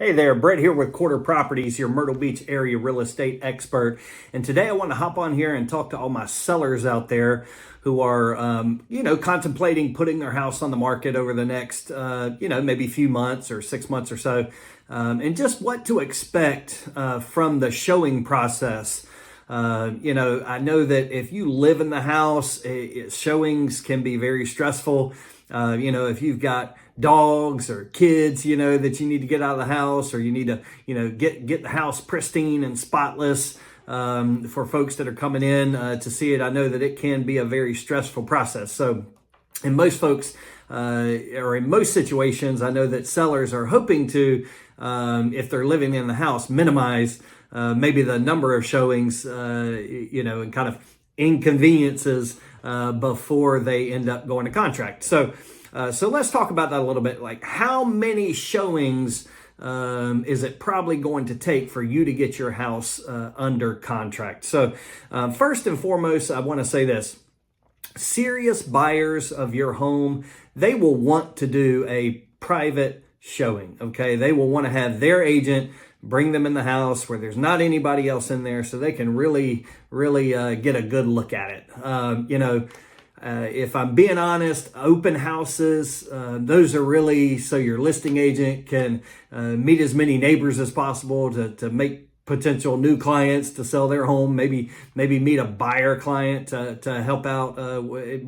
Hey there, Brett here with Quarter Properties, your Myrtle Beach area real estate expert. And today I want to hop on here and talk to all my sellers out there who are, contemplating putting their house on the market over the next, maybe few months or 6 months or so, and just what to expect from the showing process. I know that if you live in the house, showings can be very stressful. If you've got dogs or kids, that you need to get out of the house, or you need to, get the house pristine and spotless for folks that are coming in to see it. I know that it can be a very stressful process. So in most folks, or in most situations, I know that sellers are hoping to, if they're living in the house, minimize maybe the number of showings, and kind of inconveniences before they end up going to contract. So let's talk about that a little bit. Like, how many showings is it probably going to take for you to get your house under contract? So first and foremost, I want to say this. Serious buyers of your home, they will want to do a private showing, okay? They will want to have their agent bring them in the house where there's not anybody else in there, so they can really get a good look at it. If I'm being honest, open houses, those are really so your listing agent can meet as many neighbors as possible to make potential new clients to sell their home, maybe meet a buyer client to help out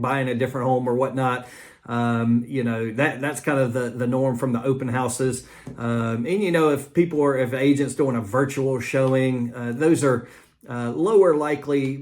buying a different home or whatnot. That's kind of the norm from the open houses. If agents doing a virtual showing, those are lower likely,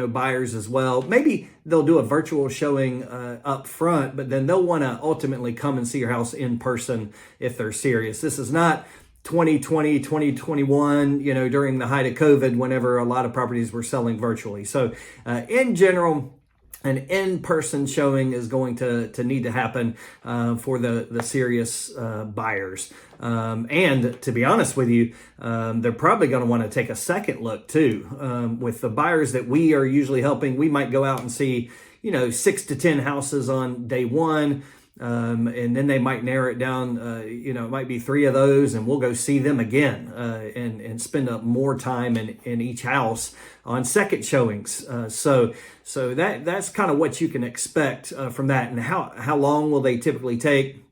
buyers as well. Maybe they'll do a virtual showing up front, but then they'll want to ultimately come and see your house in person if they're serious. This is not 2020, 2021, during the height of COVID, whenever a lot of properties were selling virtually. So in general, an in-person showing is going to need to happen for the serious buyers. And to be honest with you, they're probably going to want to take a second look too. With the buyers that we are usually helping, we might go out and see, 6 to 10 houses on day one. And then they might narrow it down, it might be 3 of those, and we'll go see them again and spend up more time in each house on second showings. So that's kind of what you can expect from that. And how long will they typically take?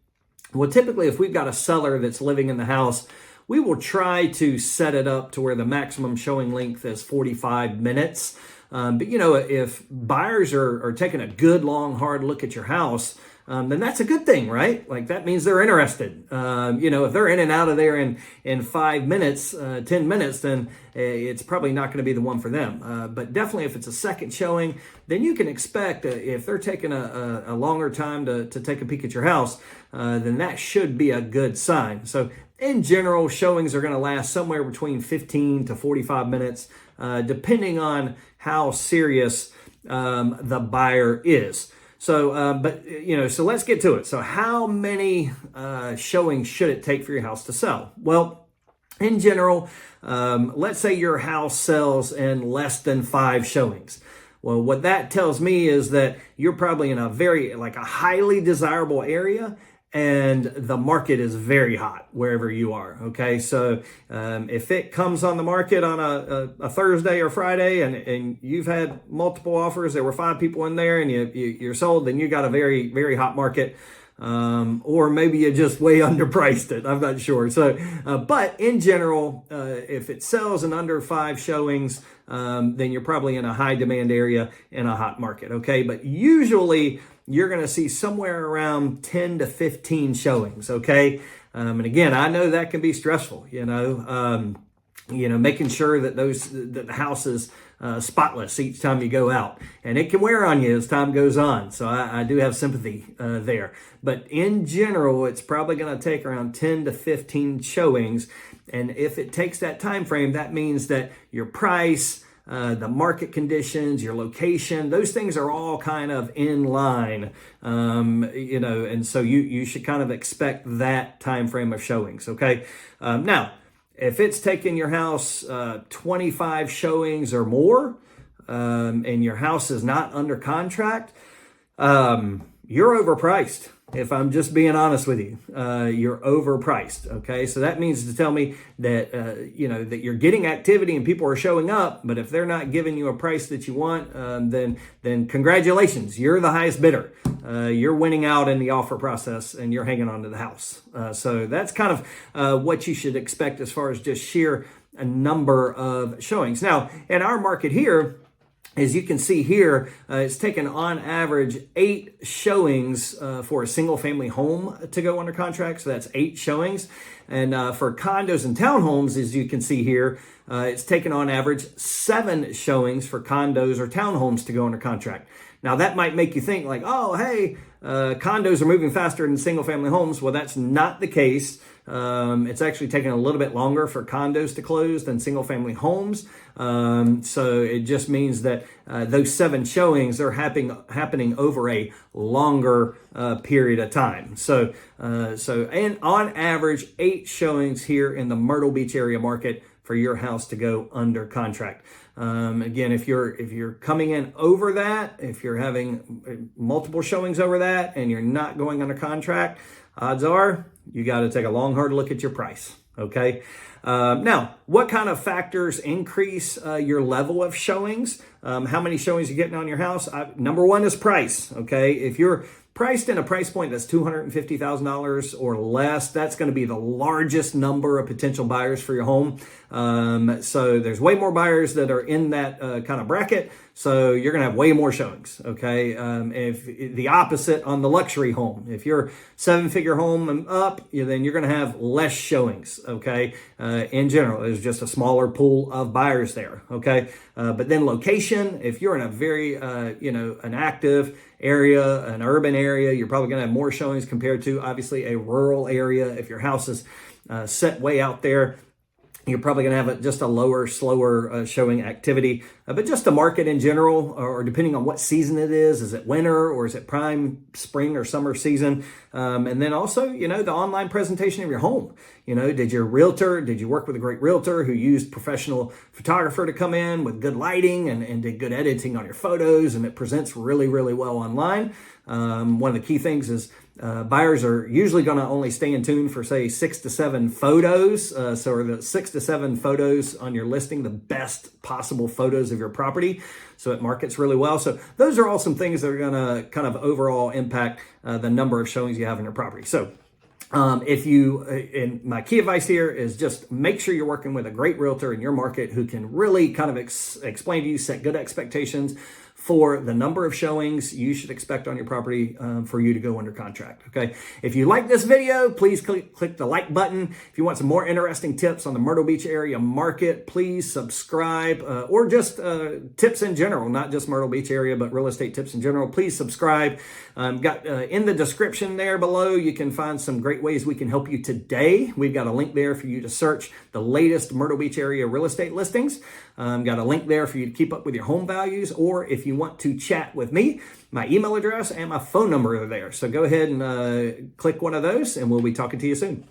Well, typically, if we've got a seller that's living in the house, we will try to set it up to where the maximum showing length is 45 minutes. But if buyers are taking a good, long, hard look at your house, then that's a good thing, right? Like, that means they're interested. If they're in and out of there in 5 minutes, 10 minutes, then it's probably not going to be the one for them. But definitely if it's a second showing, then you can expect if they're taking a longer time to take a peek at your house, then that should be a good sign. So in general, showings are going to last somewhere between 15 to 45 minutes, depending on how serious the buyer is. So let's get to it. So how many showings should it take for your house to sell? Well, in general, let's say your house sells in less than 5 showings. Well, what that tells me is that you're probably in a highly desirable area, and the market is very hot wherever you are. Okay, so if it comes on the market on a Thursday or Friday, and you've had multiple offers, there were 5 people in there, and you're sold, then you got a very, very hot market. Or maybe you just way underpriced it. I'm not sure. So, but in general, if it sells in under 5 showings, then you're probably in a high demand area in a hot market. Okay, but usually you're going to see somewhere around 10 to 15 showings. Okay. And again, I know that can be stressful, making sure that that the house is spotless each time you go out, and it can wear on you as time goes on. So I do have sympathy there, but in general, it's probably going to take around 10 to 15 showings. And if it takes that time frame, that means that your price, the market conditions, your location, those things are all kind of in line, and so you should kind of expect that time frame of showings. Okay. Now, if it's taking your house 25 showings or more, and your house is not under contract, you're overpriced. if I'm just being honest with you, you're overpriced. Okay, so that means to tell me that that you're getting activity and people are showing up, but if they're not giving you a price that you want, then congratulations, you're the highest bidder. You're winning out in the offer process, and you're hanging on to the house. So that's kind of what you should expect as far as just sheer a number of showings. Now, in our market here, as you can see here, it's taken on average 8 showings for a single family home to go under contract. So that's 8 showings. And for condos and townhomes, as you can see here, it's taken on average 7 showings for condos or townhomes to go under contract. Now that might make you think like, oh, hey, condos are moving faster than single family homes. Well, that's not the case. It's actually taking a little bit longer for condos to close than single family homes. So it just means that those 7 showings are happening over a longer period of time. So and on average, 8 showings here in the Myrtle Beach area market for your house to go under contract. Again, if you're coming in over that, if you're having multiple showings over that and you're not going under contract, odds are you got to take a long, hard look at your price. Okay. Now, what kind of factors increase your level of showings? How many showings you're getting on your house? Number one is price. Okay. If you're priced in a price point that's $250,000 or less, that's going to be the largest number of potential buyers for your home. So there's way more buyers that are in that kind of bracket. So you're going to have way more showings. Okay. If the opposite on the luxury home, if you're 7-figure home and up, then you're going to have less showings. Okay. In general, there's just a smaller pool of buyers there. Okay. But then location, if you're in a very, an active area, an urban area, you're probably going to have more showings compared to obviously a rural area. If your house is set way out there, you're probably going to have just a lower, slower showing activity. But just the market in general, or depending on what season it is it winter or is it prime spring or summer season? And then also, the online presentation of your home. Did you work with a great realtor who used professional photographer to come in with good lighting and did good editing on your photos, and it presents really, really well online? One of the key things is buyers are usually going to only stay in tune for, say, 6 to 7 photos. So are the 6 to 7 photos on your listing the best possible photos of your property? So it markets really well. So those are all some things that are going to kind of overall impact the number of showings you have in your property. So and my key advice here is just make sure you're working with a great realtor in your market who can really kind of explain to you, set good expectations for the number of showings you should expect on your property for you to go under contract. Okay. If you like this video, please click the like button. If you want some more interesting tips on the Myrtle Beach area market, please subscribe, or just tips in general, not just Myrtle Beach area, but real estate tips in general. Please subscribe. Got in the description there below, you can find some great ways we can help you today. We've got a link there for you to search the latest Myrtle Beach area real estate listings. Got a link there for you to keep up with your home values, or if you want to chat with me, my email address and my phone number are there. So go ahead and click one of those, and we'll be talking to you soon.